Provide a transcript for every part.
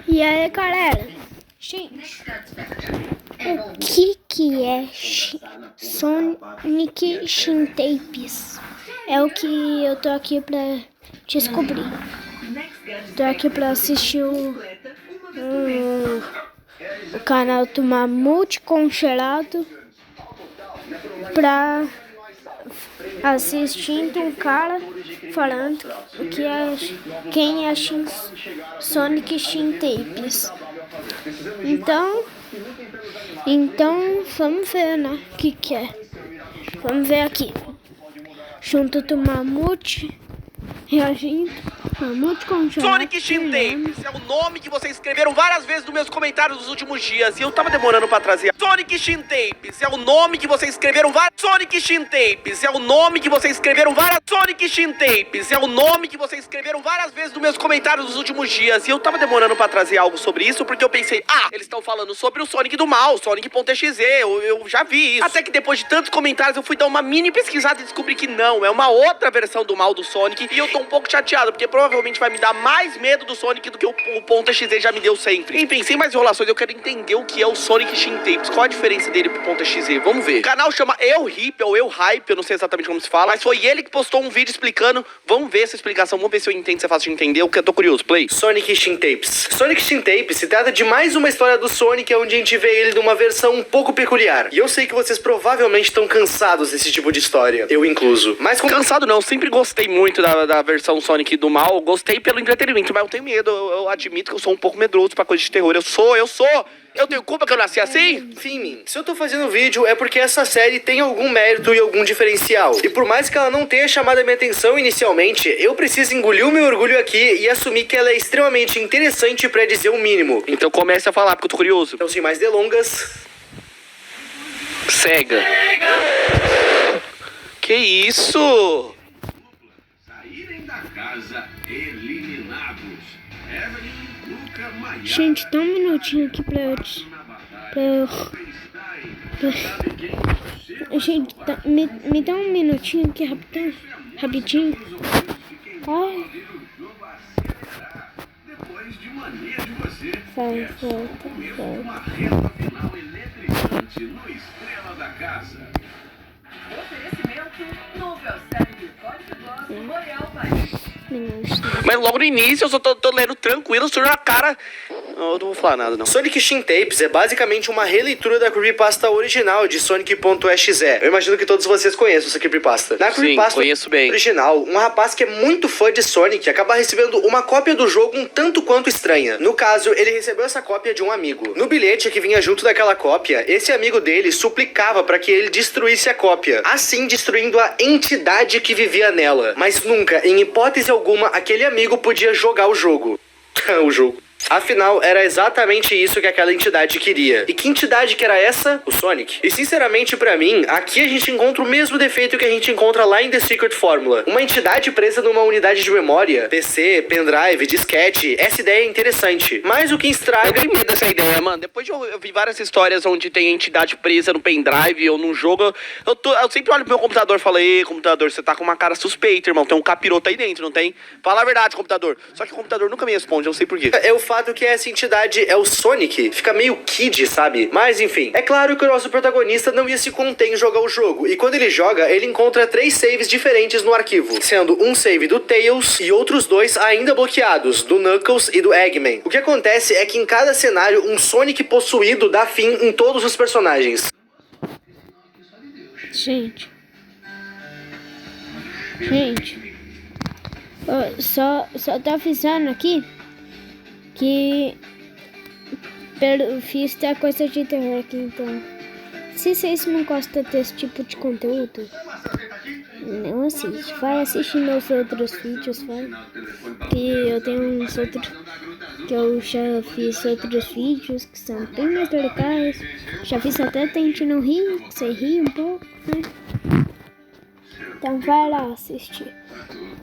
E aí, galera, gente, o que é Sonic Shin-Tapes? É o que eu tô aqui pra descobrir. Tô aqui pra assistir o canal do Mamute Congelado, pra assistindo um cara falando que é quem é Sonic Shin-Tapes. Então vamos ver, né? O que é? Vamos ver aqui. Junto do Mamute reagindo. Mamute Congelado. Sonic Shin-Tapes é o nome que vocês escreveram várias vezes nos meus comentários nos últimos dias e eu tava demorando pra trazer. Sonic Shin-Tapes é o nome que vocês escreveram várias. Sonic Shin-Tapes é o nome que vocês escreveram várias. Sonic Shin-Tapes é o nome que vocês escreveram várias vezes nos meus comentários nos últimos dias e eu tava demorando pra trazer algo sobre isso porque eu pensei, eles estão falando sobre o Sonic do mal, Sonic.exe, eu já vi isso. Até que depois de tantos comentários eu fui dar uma mini pesquisada e descobri que não, é uma outra versão do mal do Sonic e eu tô um pouco chateado porque provavelmente vai me dar mais medo do Sonic do que o .exe já me deu sempre. Enfim, sem mais enrolações, eu quero entender o que é o Sonic Shin-Tapes. Qual a diferença dele pro .exe? Vamos ver. O canal chama EuHip ou EuHype, eu não sei exatamente como se fala, mas foi ele que postou um vídeo explicando. Vamos ver essa explicação, vamos ver se eu entendo, se é fácil de entender, porque eu tô curioso. Play. Sonic Shin-Tapes. Sonic Shin-Tapes se trata de mais uma história do Sonic, onde a gente vê ele numa versão um pouco peculiar. E eu sei que vocês provavelmente estão cansados desse tipo de história, eu incluso. Mas cansado não, sempre gostei muito da versão Sonic do mal, gostei pelo entretenimento, mas eu tenho medo, eu admito que eu sou um pouco medroso pra coisa de terror, eu tenho culpa que eu nasci assim? Enfim, se eu tô fazendo vídeo é porque essa série tem algum mérito e algum diferencial. E por mais que ela não tenha chamado a minha atenção inicialmente, eu preciso engolir o meu orgulho aqui e assumir que ela é extremamente interessante pra dizer o mínimo. Então comece a falar, porque eu tô curioso. Então, sem mais delongas... Cega. Que isso? Saírem da casa eliminados. Evelyn, Luca, Maia. Gente, dá um minutinho aqui pra eu... Gente, me dá um minutinho aqui rapidinho. Ai. Depois de mania de você. Vai. Uma reta final eletrizante no Estrela da Casa. Oferecimento novo série Código L'Oréal Paris. Mas logo no início eu só tô lendo tranquilo, surgiu na cara. Eu não vou falar nada, não. Sonic Shin-Tapes é basicamente uma releitura da creepypasta original de Sonic.exe. Eu imagino que todos vocês conheçam essa creepypasta. Na creepypasta conheço bem. original, um rapaz que é muito fã de Sonic acaba recebendo uma cópia do jogo um tanto quanto estranha. No caso, ele recebeu essa cópia de um amigo. No bilhete que vinha junto daquela cópia, esse amigo dele suplicava para que ele destruísse a cópia, assim destruindo a entidade que vivia nela. Mas nunca, em hipótese alguma, aquele amigo podia jogar o jogo. O jogo. Afinal, era exatamente isso que aquela entidade queria. E que entidade que era essa? O Sonic. E sinceramente, pra mim, aqui a gente encontra o mesmo defeito que a gente encontra lá em The Secret Formula. Uma entidade presa numa unidade de memória, PC, pendrive, disquete. Essa ideia é interessante. Mas o que estraga... Eu tenho medo dessa ideia, mano. Depois de eu vi várias histórias onde tem entidade presa no pendrive ou num jogo, eu sempre olho pro meu computador e falo, ei, computador, você tá com uma cara suspeita, irmão. Tem um capiroto aí dentro, não tem? Fala a verdade, computador. Só que o computador nunca me responde, eu não sei porquê. O fato que essa entidade é o Sonic fica meio kid, sabe? Mas enfim, é claro que o nosso protagonista não ia se conter em jogar o jogo, e quando ele joga, ele encontra 3 saves diferentes no arquivo, sendo um save do Tails e outros 2 ainda bloqueados, do Knuckles e do Eggman. O que acontece é que em cada cenário, um Sonic possuído dá fim em todos os personagens. Gente, só tá avisando aqui que pelo visto é coisa de terror aqui, então se vocês não gostam desse tipo de conteúdo, não assiste. Vai assistir meus outros vídeos, vai, que eu tenho uns outros que eu já fiz outros vídeos que são bem mais legais. Já fiz até Tente Não Rir, você ri um pouco, né? Então vai lá assistir,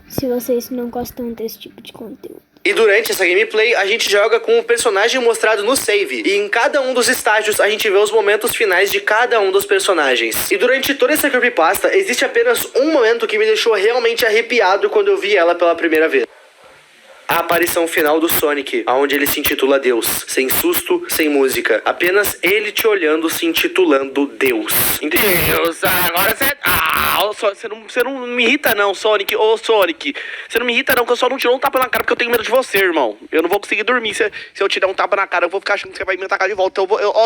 se vocês não gostam desse tipo de conteúdo. E durante essa gameplay, a gente joga com o personagem mostrado no save. E em cada um dos estágios, a gente vê os momentos finais de cada um dos personagens. E durante toda essa creepypasta, existe apenas um momento que me deixou realmente arrepiado quando eu vi ela pela primeira vez. a aparição final do Sonic, onde ele se intitula Deus. Sem susto, sem música. Apenas ele te olhando, se intitulando Deus. Deus, agora você... você não me irrita não, Sonic. Ô, Sonic, você não me irrita não, que eu só não te dou um tapa na cara porque eu tenho medo de você, irmão. Eu não vou conseguir dormir se eu te der um tapa na cara. Eu vou ficar achando que você vai me atacar de volta.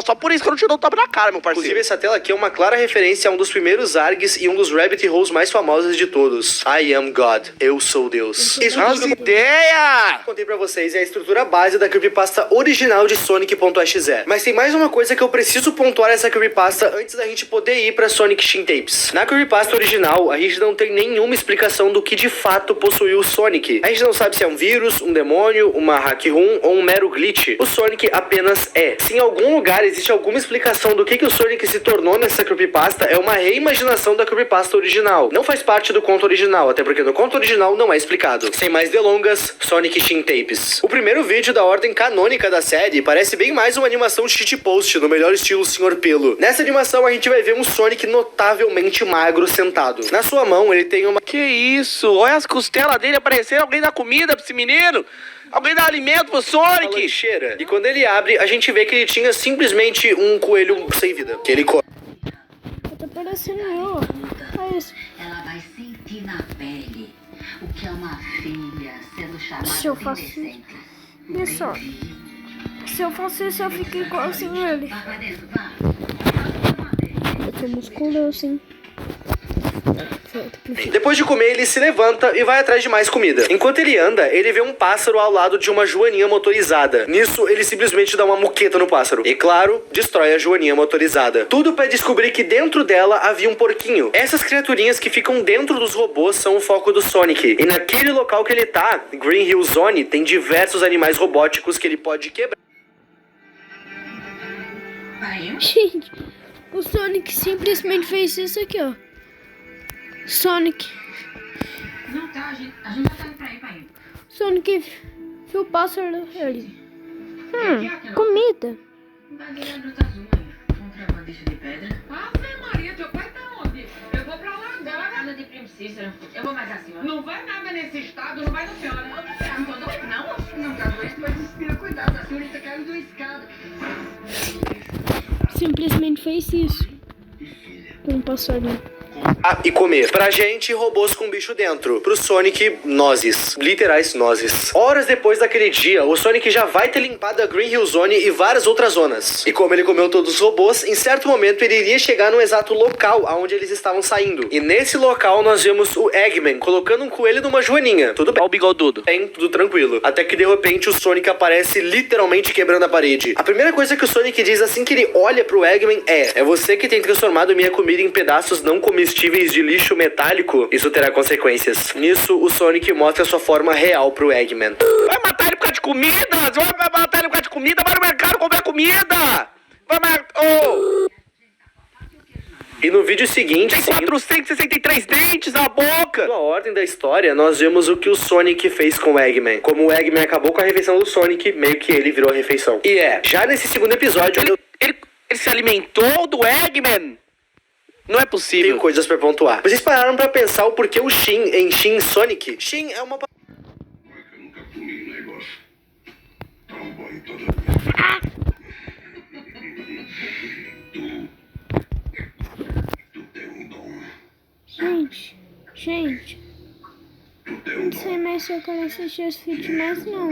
Só por isso que eu não te dou um tapa na cara, meu parceiro. Inclusive, essa tela aqui é uma clara referência a um dos primeiros ARGs e um dos rabbit holes mais famosos de todos. I am God. Eu sou Deus. Isso As tudo que eu ideias! contei pra vocês é a estrutura base da creepypasta original de Sonic.exe. Mas tem mais uma coisa que eu preciso pontuar nessa creepypasta antes da gente poder ir pra Sonic Shin Tapes. Na creepypasta original, a gente não tem nenhuma explicação do que de fato possuiu o Sonic. A gente não sabe se é um vírus, um demônio, uma hack room ou um mero glitch. O Sonic apenas é. Se em algum lugar existe alguma explicação do que o Sonic se tornou nessa creepypasta, é uma reimaginação da creepypasta original. Não faz parte do conto original, até porque no conto original não é explicado. Sem mais delongas, Sonic Shin Tapes. O primeiro vídeo da ordem canônica da série parece bem mais uma animação de shitpost, no melhor estilo Sr. Pelo. Nessa animação a gente vai ver um Sonic notavelmente magro sentado. Na sua mão ele tem uma... Que isso? Olha as costelas dele aparecendo. Alguém dá comida pra esse menino? Alguém dá alimento pro Sonic? lancheira. E quando ele abre, a gente vê que ele tinha simplesmente um coelho sem vida. Que ele come. Tá parecendo eu. Olha isso. Ela vai sentir na pele o que é uma filha sendo chamada Se eu faço indecente. isso, ó. Se eu fosse isso, eu fiquei igualzinho ele. Vá pra dentro, vá. Eu tô musculoso, hein? Depois de comer, ele se levanta e vai atrás de mais comida. Enquanto ele anda, ele vê um pássaro ao lado de uma joaninha motorizada. Nisso, ele simplesmente dá uma muqueta no pássaro. E claro, destrói a joaninha motorizada. Tudo pra descobrir que dentro dela havia um porquinho. Essas criaturinhas que ficam dentro dos robôs são o foco do Sonic. E naquele local que ele tá, Green Hill Zone, tem diversos animais robóticos que ele pode quebrar. Gente, o Sonic simplesmente fez isso aqui, ó. Sonic. Não, tá, a gente já tá indo pra aí, pai. Sonic viu o pássaro ali. Comida. Bagueiro das unhas. Contrabandista de pedra. Ave Maria, teu pai tá onde? Eu vou pra lá agora. Casa de Primo Cícero. Eu vou mais acima. Não vai nada nesse estado, não vai não, senhora. Não tô doido, não. Não tá doido, mas inspira cuidado. A senhorita caiu de uma escada. Simplesmente fez isso. Por um passarinho. E comer. Pra gente, robôs com bicho dentro. Pro Sonic, nozes. Literais nozes. Horas depois daquele dia, o Sonic já vai ter limpado a Green Hill Zone e várias outras zonas. E como ele comeu todos os robôs, em certo momento ele iria chegar no exato local aonde eles estavam saindo. E nesse local nós vemos o Eggman colocando um coelho numa joaninha. Tudo bem. Olha o bigodudo. Bem, tudo tranquilo. Até que de repente o Sonic aparece literalmente quebrando a parede. A primeira coisa que o Sonic diz assim que ele olha pro Eggman é você que tem transformado minha comida em pedaços não comestíveis de lixo metálico? Isso terá consequências. Nisso, o Sonic mostra sua forma real pro Eggman. Vai matar ele por causa de comida? Vai matar ele por causa de comida? Vai no mercado comprar comida! Vai matar... Oh! E no vídeo seguinte, Tem 463 dentes na boca! na ordem da história, nós vemos o que o Sonic fez com o Eggman. Como o Eggman acabou com a refeição do Sonic, meio que ele virou a refeição. E já nesse segundo episódio, Ele se alimentou do Eggman? Não é tenho possível. coisas pra pontuar. Vocês pararam pra pensar o porquê o Shin em Shin Sonic? Shin é uma... Mas eu nunca fui um negócio tão bom em toda a vida. Tu tem um dom. Gente. Tu tem um Não dom. sei mais se eu quero assistir os vídeos mais não.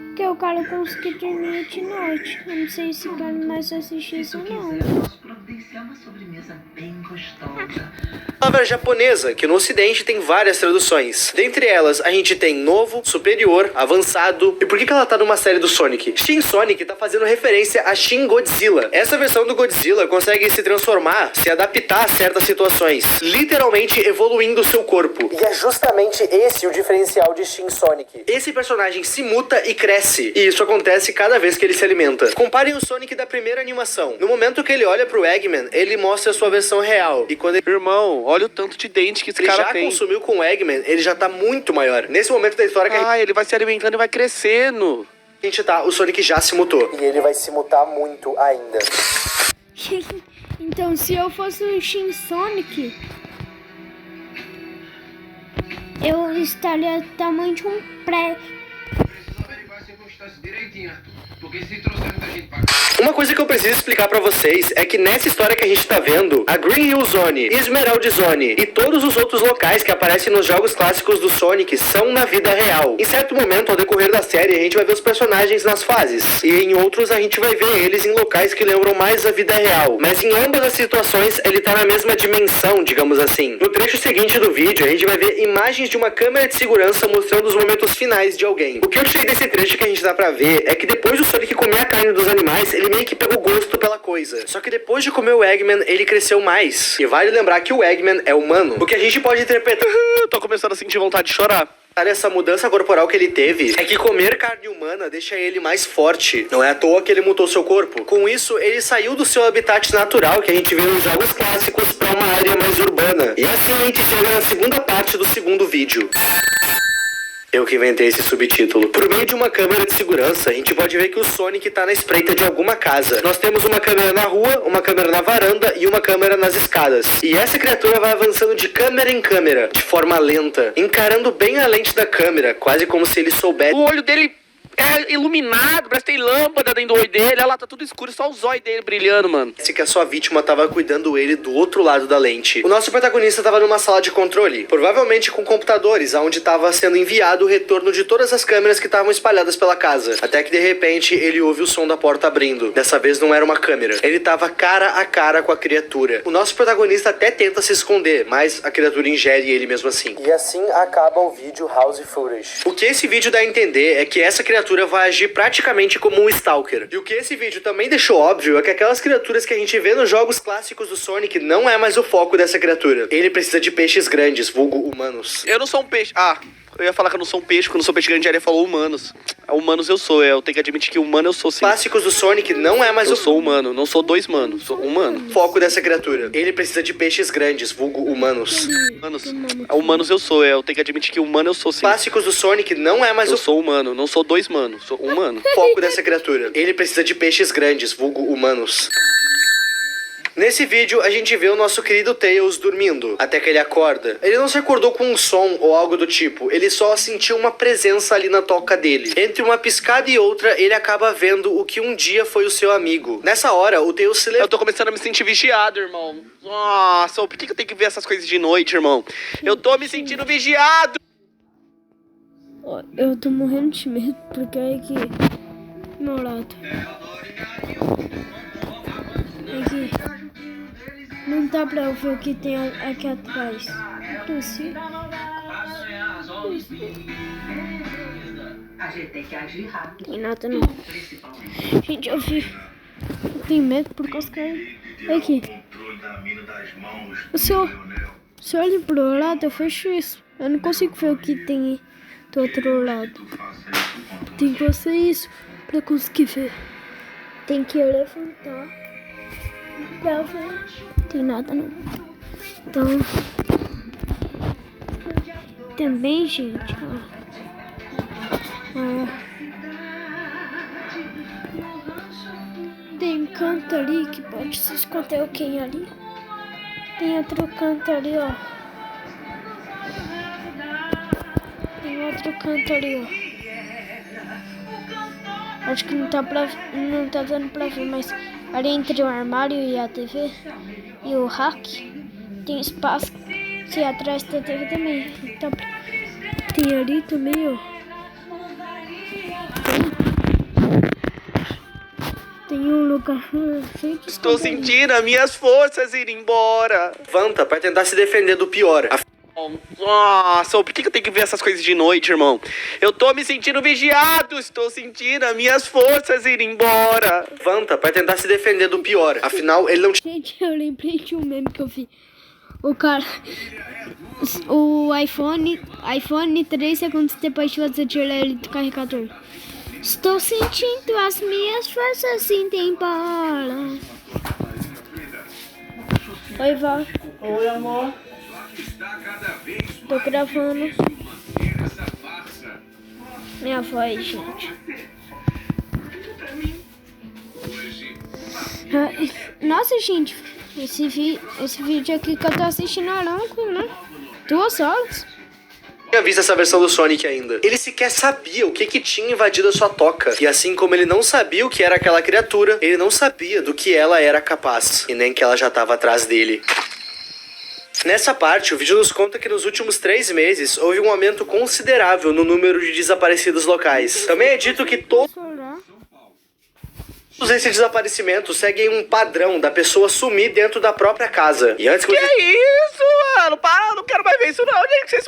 Porque eu quero conseguir dormir de noite. Eu não sei se quero mais assistir isso não. Posso providenciar uma sobremesa bem gostosa. palavra japonesa, que no ocidente tem várias traduções. Dentre elas, a gente tem novo, superior, avançado. E por que ela tá numa série do Sonic? Shin Sonic tá fazendo referência a Shin Godzilla. Essa versão do Godzilla consegue se transformar, se adaptar a certas situações, literalmente evoluindo seu corpo. E é justamente esse o diferencial de Shin Sonic. Esse personagem se muta e cresce, e isso acontece cada vez que ele se alimenta. Comparem o Sonic da primeira animação. No momento que ele olha pro Eggman, ele mostra a sua versão real. E quando ele... Irmão, olha o tanto de dente que esse Ele cara já tem. consumiu com o Eggman, ele já tá muito maior. Nesse momento da história que Ele vai se alimentando e vai crescendo. a gente tá, o Sonic já se mutou. E ele vai se mutar muito ainda. Então, se eu fosse o Shin Sonic, eu estaria do tamanho de um prédio. Precisa averiguar a circunstância direitinho, Arthur. Porque se trouxer muita gente pra cá... Uma coisa que eu preciso explicar pra vocês é que nessa história que a gente tá vendo, a Green Hill Zone, Emerald Zone e todos os outros locais que aparecem nos jogos clássicos do Sonic são na vida real. Em certo momento, ao decorrer da série, a gente vai ver os personagens nas fases, e em outros a gente vai ver eles em locais que lembram mais a vida real. Mas em ambas as situações, ele tá na mesma dimensão, digamos assim. No trecho seguinte do vídeo, a gente vai ver imagens de uma câmera de segurança mostrando os momentos finais de alguém. O que eu tirei desse trecho que a gente dá pra ver é que depois do Sonic comer a carne dos animais, ele meio que pegou gosto pela coisa. Só que depois de comer o Eggman, ele cresceu mais. E vale lembrar que o Eggman é humano. O que a gente pode interpretar... Eu tô começando a sentir vontade de chorar. Essa mudança corporal que ele teve é que comer carne humana deixa ele mais forte. Não é à toa que ele mutou seu corpo. Com isso, ele saiu do seu habitat natural que a gente vê nos jogos clássicos pra uma área mais urbana. E assim a gente chega na segunda parte do segundo vídeo. Eu que inventei esse subtítulo. Por meio de uma câmera de segurança, a gente pode ver que o Sonic tá na espreita de alguma casa. Nós temos uma câmera na rua, uma câmera na varanda e uma câmera nas escadas. E essa criatura vai avançando de câmera em câmera, de forma lenta, encarando bem a lente da câmera, quase como se ele soubesse... O olho dele é iluminado, parece que tem lâmpada dentro do olho dele. Olha lá, tá tudo escuro, só os olhos dele brilhando, mano. Que a sua vítima tava cuidando ele do outro lado da lente. O nosso protagonista tava numa sala de controle, provavelmente com computadores, onde tava sendo enviado o retorno de todas as câmeras que estavam espalhadas pela casa. Até que de repente ele ouve o som da porta abrindo. Dessa vez não era uma câmera. Ele tava cara a cara com a criatura. O nosso protagonista até tenta se esconder, mas a criatura ingere ele mesmo assim. E assim acaba o vídeo House Footage. O que esse vídeo dá a entender é que essa criatura vai agir praticamente como um Stalker. E o que esse vídeo também deixou óbvio é que aquelas criaturas que a gente vê nos jogos clássicos do Sonic não é mais o foco dessa criatura. Ele precisa de peixes grandes, vulgo humanos. Eu não sou um peixe. Eu ia falar que eu não sou um peixe, porque eu não sou peixe grande, ele falou humanos. Humanos eu sou, eu tenho que admitir que humano eu sou sim. Clássicos do Sonic não é mais eu sou humano, não sou dois manos, sou humano. Foco dessa criatura. Ele precisa de peixes grandes, vulgo humanos. Humanos eu sou, eu tenho que admitir que humano eu sou sim. Clássicos do Sonic não é mais eu sou humano, não sou dois manos, sou humano. Foco dessa criatura. Ele precisa de peixes grandes, vulgo humanos. Nesse vídeo, a gente vê o nosso querido Tails dormindo, até que ele acorda. Ele não se acordou com um som ou algo do tipo, ele só sentiu uma presença ali na toca dele. Entre uma piscada e outra, ele acaba vendo o que um dia foi o seu amigo. Nessa hora, o Tails se levanta. Eu tô começando a me sentir vigiado, irmão. Nossa, por que eu tenho que ver essas coisas de noite, irmão? Eu tô me sentindo vigiado. Eu tô morrendo de medo, porque é aqui, meu lado. Aqui. Não dá pra eu ver o que tem aqui atrás. Assim. A gente tem que agir rápido. Tem nada não. Gente, eu tenho medo por causa que... Aqui. Se eu olho pro lado, eu fecho isso. Eu não consigo ver o que tem do outro lado. Tem que fazer isso pra conseguir ver. Tem que levantar pra ver. Tem nada não. Então também, gente, tem canto ali que pode se esconder alguém ali. Tem outro canto ali, ó. Tem outro canto ali, ó. Acho que não tá dando pra ver, mas ali entre o armário e a TV e o rack tem espaço. Se atrás da TV também. Então, tem ali também, ó. Tem um lugar cheio de... Estou sentindo as minhas forças ir embora. Levanta pra tentar se defender do pior. Nossa, por que eu tenho que ver essas coisas de noite, irmão? Eu tô me sentindo vigiado, estou sentindo as minhas forças ir embora. Levanta pra tentar se defender do pior. Afinal, ele não... Gente, eu lembrei de um meme que eu vi. O cara... O iPhone 3 segundos depois de você tirar ele do carregador. Estou sentindo as minhas forças indo embora. Oi, vó. Oi, amor. Tô gravando minha voz, gente. Nossa, gente, esse vídeo aqui que eu tô assistindo é longo, né? 2 horas. tinha visto essa versão do Sonic ainda. Ele sequer sabia o que tinha invadido a sua toca. E assim como ele não sabia o que era aquela criatura, ele não sabia do que ela era capaz. E nem que ela já estava atrás dele. Nessa parte, o vídeo nos conta que nos últimos 3 meses houve um aumento considerável no número de desaparecidos locais. Também é dito que todos esses desaparecimentos seguem um padrão da pessoa sumir dentro da própria casa. E antes que isso, mano? Para, eu não quero mais ver isso não, gente. Vocês...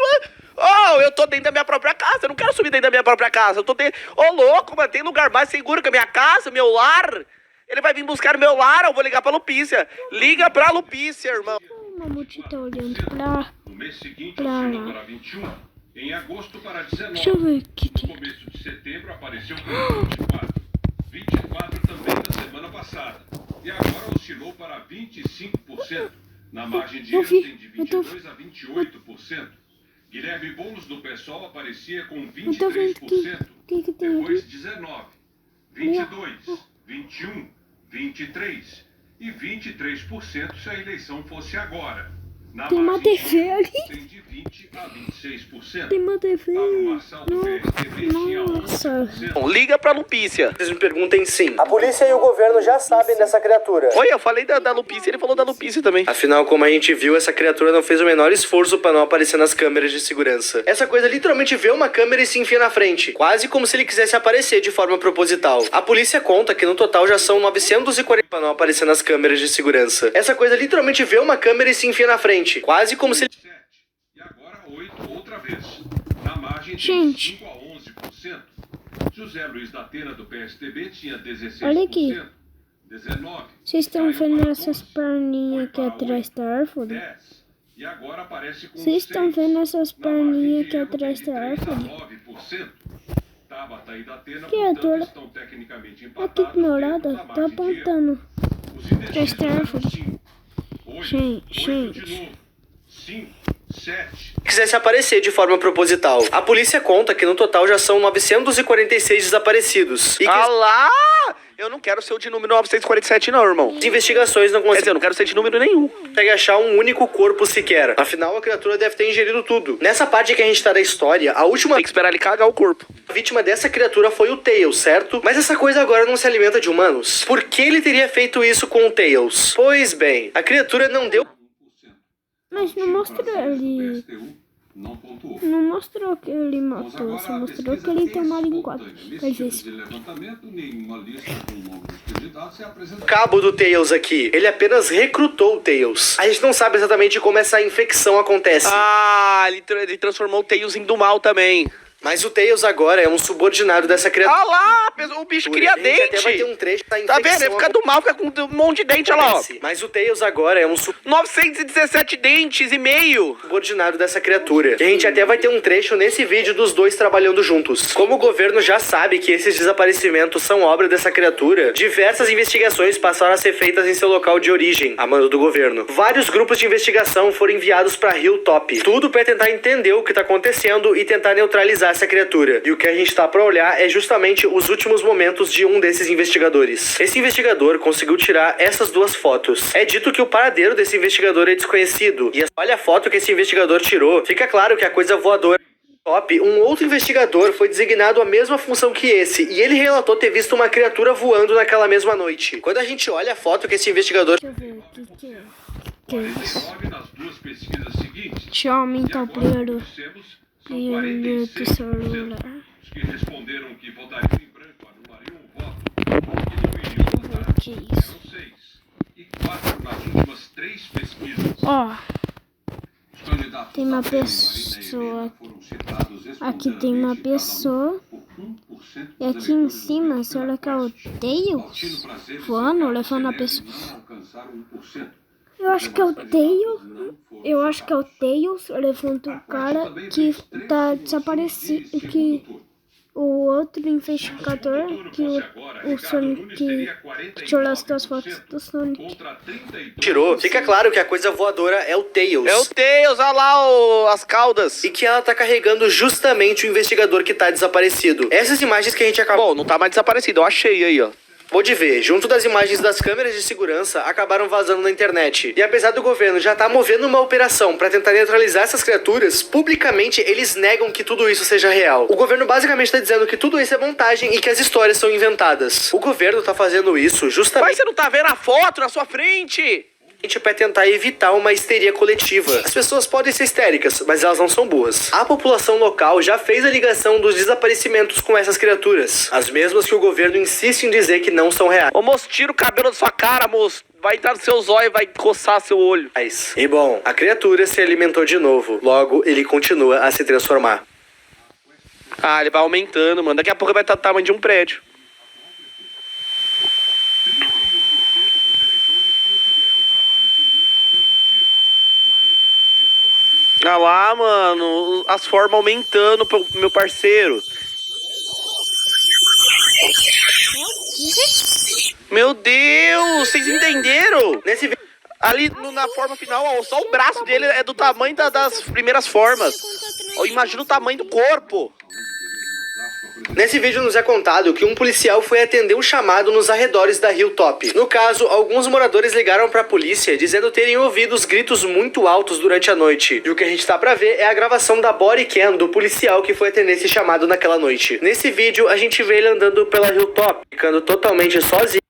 Oh, eu tô dentro da minha própria casa, eu não quero subir dentro da minha própria casa. Eu tô dentro... Ô, louco, mano, tem lugar mais seguro que a minha casa, meu lar. Ele vai vir buscar meu lar, eu vou ligar pra Lupícia. Liga pra Lupícia, irmão. O Mamute tá olhando pra... No mês seguinte, pra oscilou lá. para 21. Em agosto, para 19. Deixa eu ver aqui. No começo de setembro, apareceu com 24. 24 também na semana passada. E agora oscilou para 25%. Na margem de Eu erro vi, tem de eu tô- 22% a 28%. Guilherme Boulos do PSOL aparecia com Eu tô vendo 23%. que tem Depois aqui. 19, 22, 21, 23 e 23% se a eleição fosse agora. Na Tem uma margem TV ali. tem de 20 a 26%. Tem uma TV. Pablo Marçal do PSDB tinha Nossa. 11%. Bom, liga pra Lupícia. vocês me perguntem, sim. A polícia e o governo já sabem dessa criatura. Oi, eu falei da Lupícia, ele falou da Lupícia também. Afinal, como a gente viu, essa criatura não fez o menor esforço pra não aparecer nas câmeras de segurança. Essa coisa literalmente vê uma câmera e se enfia na frente, quase como se ele quisesse aparecer de forma proposital. A polícia conta que no total já são 940 pra não aparecer nas câmeras de segurança. Essa coisa literalmente vê uma câmera e se enfia na frente, quase como se ele... 7. E agora 8 outra vez. Na margem tem Gente. 5 a 11%. José Luiz da Atena do PSDB tinha 16%. Olha aqui. 19. Vocês estão Caiu vendo para essas 12, perninhas aqui foi para atrás 8, da árvore? 10. E agora aparece com Vocês estão 6. vendo essas Na margem perninhas de aqui erro atrás tem de da 3 a árvore? 9%. Tabata e Datena, Criatura. portanto, estão tecnicamente empatados Aqui pro meu dentro lado, da tá margem de erro. apontando. Os indecisos Esta eram árvore. 5. Hoje, Gente, 8 de gente. novo. 5, 7. quisesse aparecer de forma proposital. A polícia conta que no total já são 946 desaparecidos. E que Ah lá! Eu não quero ser o de número 947 não, irmão. as investigações não Quer dizer, eu conseguem não quero ser de número nenhum. achar um único corpo sequer. Afinal, a criatura deve ter ingerido tudo. Nessa parte que a gente tá da história, a última Tem que esperar ele cagar o corpo. vítima dessa criatura foi o Tails, certo? Mas essa coisa agora não se alimenta de humanos. Por que ele teria feito isso com o Tails? Pois bem, a criatura não deu... Mas não mostrou ele. Não pontuou. Não mostrou que ele Vamos matou, agora só à mostrou que pesquisa ele tem uma linguada. espontânea. Nesse Mas tipo isso. de levantamento, nenhuma lista com o nome dos candidatos é apresentada. Cabo do Tails aqui. Ele apenas recrutou o Tails. A gente não sabe exatamente como essa infecção acontece. Ah, ele transformou o Tails em do mal também. Mas o Tails agora é um subordinado dessa criatura. Ah lá, o bicho cria A gente até vai ter dente. um trecho da Tá infecção vendo? Ele fica do mal, fica com um monte de dente, olha lá, ó. acontece. Mas o Tails agora é um 917 dentes e meio. subordinado dessa criatura. E a gente até vai ter um trecho nesse vídeo dos dois trabalhando juntos. Como o governo já sabe que esses desaparecimentos são obra dessa criatura, diversas investigações passaram a ser feitas em seu local de origem, a mando do governo. Vários grupos de investigação foram enviados para Hilltop, tudo para tentar entender o que tá acontecendo e tentar neutralizar essa criatura. E o que a gente tá para olhar é justamente os últimos momentos de um desses investigadores. Esse investigador conseguiu tirar essas duas fotos. É dito que o paradeiro desse investigador é desconhecido. E olha a foto que esse investigador tirou. Fica claro que a coisa voadora top, um outro investigador foi designado à mesma função que esse, e ele relatou ter visto uma criatura voando naquela mesma noite. Quando a gente olha a foto que esse investigador... Deixa eu ver o que é. Que é isso? 49 nas duas pesquisas seguintes. Deixa eu aumentar o brilho. São Brilho do 46%. celular. Os que responderam que votariam em branco anulariam o voto. Os que não iriam votar Que isso? eram 6. E 4 nas últimas 3 pesquisas. Ó, Os candidatos tem uma Zapelli, Marina e pessoa. Helena foram citados Aqui tem uma espontaneamente, cada um pessoa. por 1% E dos aqui em eleitores cima, do será que é o Altino Tails? Prazeres Voando, e Carlos levando a Celeste pessoa. não alcançaram 1%. Eu acho que é o Tails. Eu acho que é o Tails levando o cara que tá desaparecido. Que o outro investigador, que o Sonic que tirou as duas fotos do Sonic. tirou, fica claro que a coisa voadora é o Tails. É o Tails, olha lá as caudas. E que ela tá carregando justamente o investigador que tá desaparecido. Essas imagens que a gente acabou... Bom, não tá mais desaparecido, eu achei aí, ó. Pode ver, junto das imagens das câmeras de segurança, acabaram vazando na internet. E apesar do governo já estar movendo uma operação para tentar neutralizar essas criaturas, publicamente eles negam que tudo isso seja real. O governo basicamente está dizendo que tudo isso é montagem e que as histórias são inventadas. O governo tá fazendo isso justamente... Mas você não tá vendo a foto na sua frente? Para tentar evitar uma histeria coletiva. As pessoas podem ser histéricas, mas elas não são burras. A população local já fez a ligação dos desaparecimentos com essas criaturas, as mesmas que o governo insiste em dizer que não são reais. Ô moço, tira o cabelo da sua cara, moço. Vai entrar no seu zóio e vai coçar seu olho. E bom, a criatura se alimentou de novo. Logo, ele continua a se transformar. Ah, ele vai aumentando, mano. Daqui a pouco vai estar do tamanho de um prédio. Ah lá, mano, as formas aumentando, meu parceiro. Meu Deus, vocês entenderam? Nesse vídeo... Ali na forma final, ó, só o braço dele é do tamanho das primeiras formas. Ó, imagina o tamanho do corpo. Nesse vídeo nos é contado que um policial foi atender um chamado nos arredores da Hilltop. No caso, alguns moradores ligaram pra polícia dizendo terem ouvido os gritos muito altos durante a noite. E o que a gente tá pra ver é a gravação da body cam do policial que foi atender esse chamado naquela noite. Nesse vídeo, a gente vê ele andando pela Hilltop, ficando totalmente sozinho.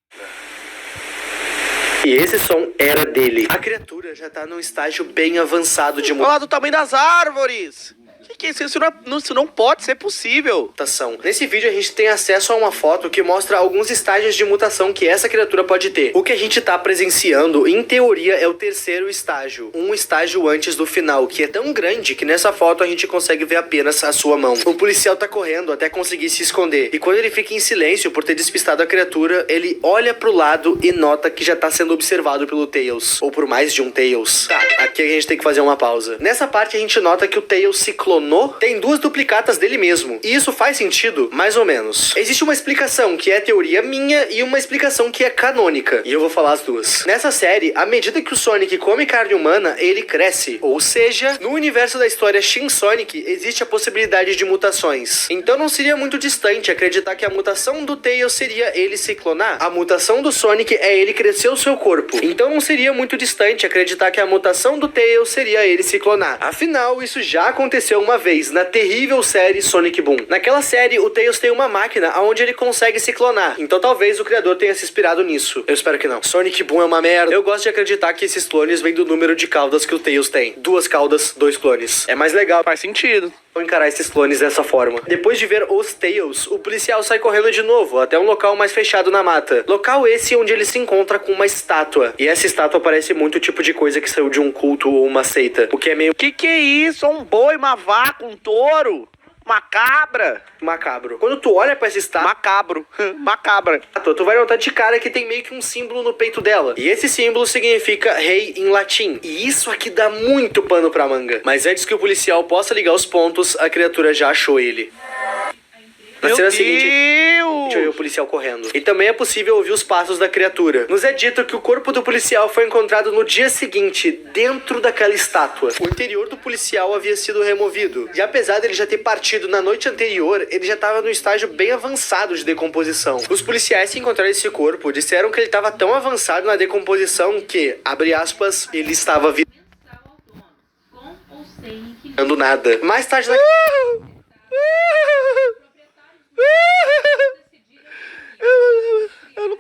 E esse som era dele. A criatura já tá num estágio bem avançado de Olha lá do tamanho das árvores. Que é isso? Isso não pode ser possível. Mutação. Nesse vídeo a gente tem acesso a uma foto que mostra alguns estágios de mutação que essa criatura pode ter. O que a gente tá presenciando, em teoria, é o terceiro estágio. Um estágio antes do final, que é tão grande que nessa foto a gente consegue ver apenas a sua mão. O policial tá correndo até conseguir se esconder. E quando ele fica em silêncio por ter despistado a criatura, ele olha pro lado e nota que já tá sendo observado pelo Tails. Ou por mais de um Tails. Tá, aqui a gente tem que fazer uma pausa. Nessa parte a gente nota que o Tails se clonou. Tem duas duplicatas dele mesmo. E isso faz sentido? Mais ou menos. Existe uma explicação que é teoria minha e uma explicação que é canônica. E eu vou falar as duas. Nessa série, à medida que o Sonic come carne humana, ele cresce. Ou seja, no universo da história Shin Sonic, existe a possibilidade de mutações. Então não seria muito distante acreditar que a mutação do Tails seria ele se clonar. A mutação do Sonic é ele crescer o seu corpo. Então não seria muito distante acreditar que a mutação do Tails seria ele se clonar. Afinal, isso já aconteceu uma vez na terrível série Sonic Boom. Naquela série, o Tails tem uma máquina onde ele consegue se clonar. Então talvez o criador tenha se inspirado nisso. Eu espero que não. Sonic Boom é uma merda. Eu gosto de acreditar que esses clones vêm do número de caudas que o Tails tem. 2 caudas, 2 clones. É mais legal. Faz sentido. Vou encarar esses clones dessa forma. Depois de ver os Tails, o policial sai correndo de novo até um local mais fechado na mata. Local esse onde ele se encontra com uma estátua. E essa estátua parece muito o tipo de coisa que saiu de um culto ou uma seita. O que é meio... Que é isso? Um boi, uma vaca, um touro? Uma cabra? Macabro. Quando tu olha pra essa estátua... Macabro. Macabra. Tu vai notar de cara que tem meio que um símbolo no peito dela. E esse símbolo significa rei em latim. E isso aqui dá muito pano pra manga. Mas antes que o policial possa ligar os pontos, a criatura já achou ele. Na cena seguinte, a gente vê o policial correndo. E também é possível ouvir os passos da criatura. Nos é dito que o corpo do policial foi encontrado no dia seguinte, dentro daquela estátua. O interior do policial havia sido removido. E apesar dele já ter partido na noite anterior, ele já estava no estágio bem avançado de decomposição. Os policiais que encontraram esse corpo disseram que ele estava tão avançado na decomposição que, abre aspas, ele estava virando nada. Mais tarde na... Eu não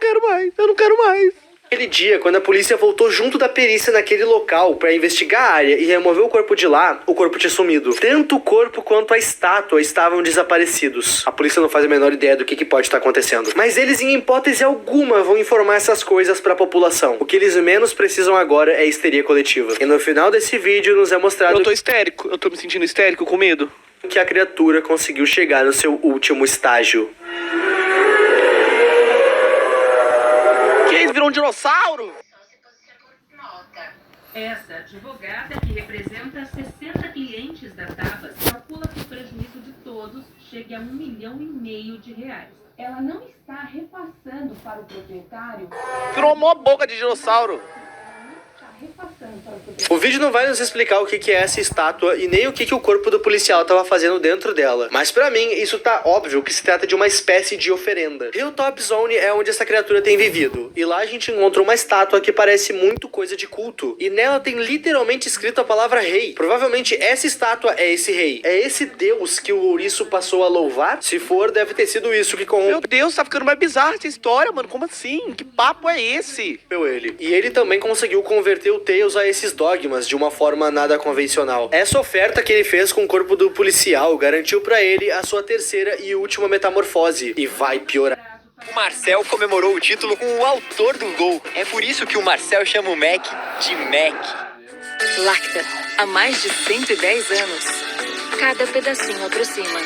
quero mais. Aquele dia, quando a polícia voltou junto da perícia naquele local pra investigar a área e remover o corpo de lá, o corpo tinha sumido. Tanto o corpo quanto a estátua estavam desaparecidos. A polícia não faz a menor ideia do que pode estar acontecendo. Mas eles, em hipótese alguma, vão informar essas coisas pra população. O que eles menos precisam agora é histeria coletiva. E no final desse vídeo nos é mostrado... Eu tô histérico. Eu tô me sentindo histérico, com medo. Que a criatura conseguiu chegar no seu último estágio. Que eles viram um dinossauro? Essa advogada, que representa 60 clientes da Tabas, calcula que o prejuízo de todos chegue a R$ 1,5 milhão. Ela não está repassando para o proprietário. Virou uma boca de dinossauro. O vídeo não vai nos explicar o que é essa estátua e nem o que o corpo do policial estava fazendo dentro dela. Mas pra mim, isso tá óbvio que se trata de uma espécie de oferenda. Hilltop Zone é onde essa criatura tem vivido. E lá a gente encontra uma estátua que parece muito coisa de culto. E nela tem literalmente escrito a palavra rei. Provavelmente essa estátua é esse rei. É esse deus que o ouriço passou a louvar? Se for, deve ter sido isso que Meu Deus, tá ficando mais bizarra essa história, mano. Como assim? Que papo é esse? ele. E ele também conseguiu converter o Tails a esses dogmas de uma forma nada convencional. Essa oferta que ele fez com o corpo do policial garantiu pra ele a sua terceira e última metamorfose. E vai piorar. O Marcel comemorou o título com o autor do gol. É por isso que o Marcel chama o Mac de Mac. Lacta, há mais de 110 anos. Cada pedacinho aproxima.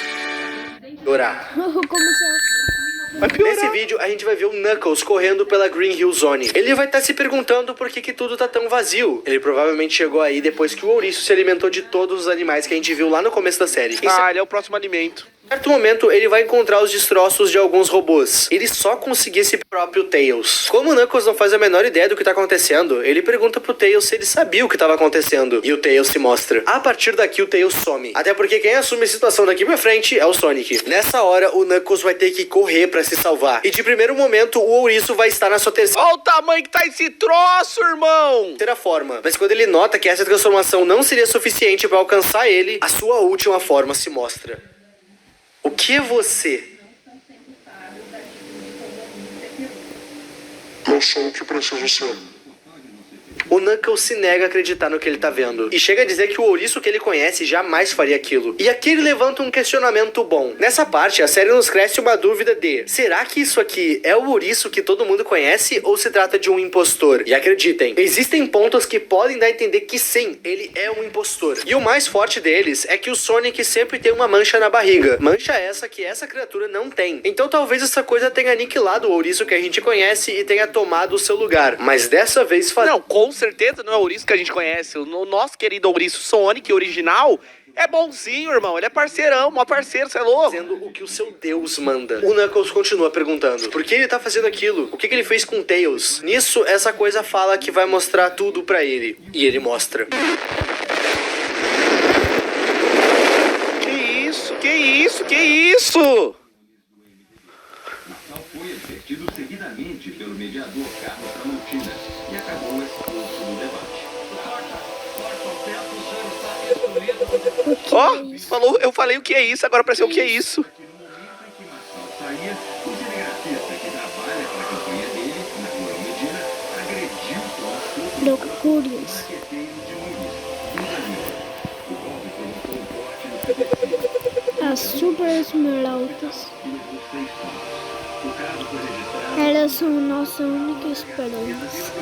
Piorar. Como se... Vai piorar. Nesse vídeo, a gente vai ver o Knuckles correndo pela Green Hill Zone. Ele vai estar se perguntando por que tudo tá tão vazio. Ele provavelmente chegou aí depois que o ouriço se alimentou de todos os animais que a gente viu lá no começo da série. Ele é o próximo alimento. Em certo momento, ele vai encontrar os destroços de alguns robôs. Ele só conseguia esse próprio Tails. Como o Knuckles não faz a menor ideia do que tá acontecendo, ele pergunta pro Tails se ele sabia o que tava acontecendo. E o Tails se mostra. A partir daqui, o Tails some. Até porque quem assume a situação daqui pra frente é o Sonic. Nessa hora, o Knuckles vai ter que correr pra se salvar. E de primeiro momento, o ouriço vai estar na sua Olha o tamanho que tá esse troço, irmão! terceira forma. Mas quando ele nota que essa transformação não seria suficiente pra alcançar ele, a sua última forma se mostra. O que é você? Eu sou o que preciso ser. O Knuckles se nega a acreditar no que ele tá vendo. E chega a dizer que o ouriço que ele conhece jamais faria aquilo. E aqui ele levanta um questionamento bom. Nessa parte, a série nos cresce uma dúvida de: será que isso aqui é o ouriço que todo mundo conhece ou se trata de um impostor? E acreditem, existem pontos que podem dar a entender que sim, ele é um impostor. E o mais forte deles é que o Sonic sempre tem uma mancha na barriga. Mancha essa que essa criatura não tem. Então talvez essa coisa tenha aniquilado o ouriço que a gente conhece e tenha tomado o seu lugar. Mas dessa vez Não, com certeza não é o ouriço que a gente conhece. O nosso querido ouriço Sonic original é bonzinho, irmão. Ele é parceirão, mó parceiro, você é louco. Fazendo o que o seu Deus manda. O Knuckles continua perguntando: por que ele tá fazendo aquilo? O que ele fez com o Tails? Nisso, essa coisa fala que vai mostrar tudo pra ele. E ele mostra. Que isso? Que isso? Que isso? Natal foi advertido seguidamente pelo mediador Carlos Tramontina e acabou expulso do debate. Ó, eu falei o que é isso, agora apareceu o que é isso. No momento em que Marcel saía, o cinegrafista que trabalha para a campanha dele, na Clã Medina, agrediu o Loucuras. raqueteiro de Muniz. O golpe provocou um corte no pescoço As Super Esmeraldas. e levou 6 pontos. O caso foi registrado Elas são nossa única esperança.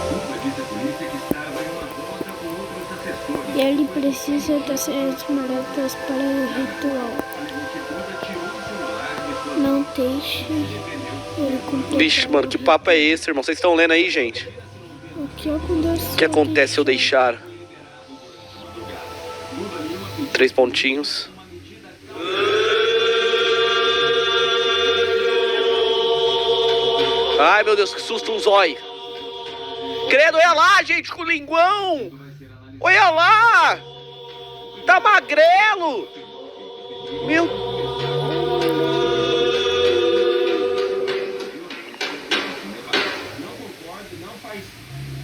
Uma disse à polícia que estava em uma volta com outros assessores. E ele precisa das esmeraldas para o ritual. Não deixe ele completar. Vixe, mano, que papo é esse, irmão? Vocês estão lendo aí, gente? O que acontece? O que acontece se eu deixar? 3 pontinhos. Ai, meu Deus, que susto, um zóio. Credo, olha lá, gente, com o linguão. Olha lá. Tá magrelo. Meu...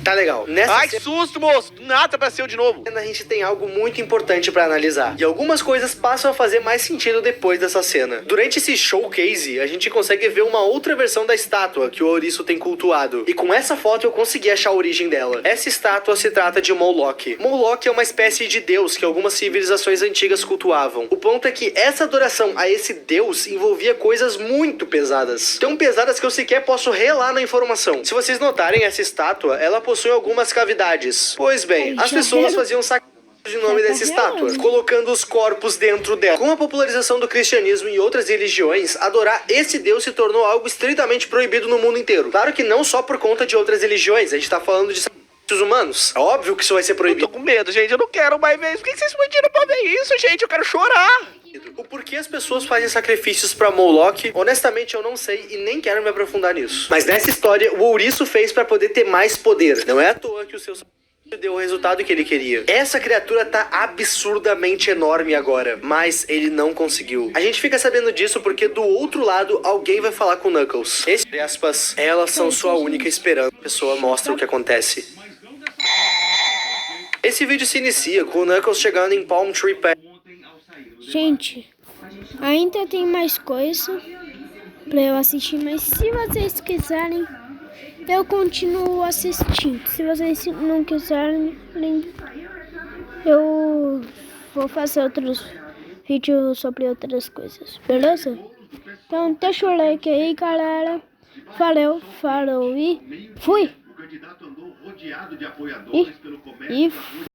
Tá legal. Nessa Ai, que susto, moço. Nada apareceu de novo. cena a gente tem algo muito importante pra analisar. E algumas coisas passam a fazer mais sentido depois dessa cena. Durante esse showcase, a gente consegue ver uma outra versão da estátua que o ouriço tem cultuado. E com essa foto eu consegui achar a origem dela. Essa estátua se trata de Moloch. Moloch é uma espécie de deus que algumas civilizações antigas cultuavam. O ponto é que essa adoração a esse deus envolvia coisas muito pesadas. Tão pesadas que eu sequer posso relar na informação. Se vocês notarem, essa estátua, ela possui algumas cavidades. Pois bem, as pessoas faziam sacanagem de nome dessa estátua, colocando os corpos dentro dela. Com a popularização do cristianismo e outras religiões, adorar esse deus se tornou algo estritamente proibido no mundo inteiro. Claro que não só por conta de outras religiões, a gente tá falando de sacrifícios humanos. É óbvio que isso vai ser Eu proibido. tô com medo, gente. Eu não quero mais ver isso. Por que vocês pediram pra ver isso, gente? Eu quero chorar. O porquê as pessoas fazem sacrifícios pra Moloch, honestamente eu não sei e nem quero me aprofundar nisso. Mas nessa história, o ouriço fez pra poder ter mais poder. Não é à toa que o seu deu o resultado que ele queria. Essa criatura tá absurdamente enorme agora, mas ele não conseguiu. A gente fica sabendo disso porque do outro lado alguém vai falar com o Knuckles. Entre aspas, elas são sua única esperança. A pessoa mostra o que acontece. Esse vídeo se inicia com o Knuckles chegando em Palm Tree Pass. Gente, ainda tem mais coisa pra eu assistir, mas se vocês quiserem, eu continuo assistindo. Se vocês não quiserem, eu vou fazer outros vídeos sobre outras coisas, beleza? Então deixa o like aí, galera. Valeu, falou e fui! O candidato andou rodeado de E apoiadores pelo comércio.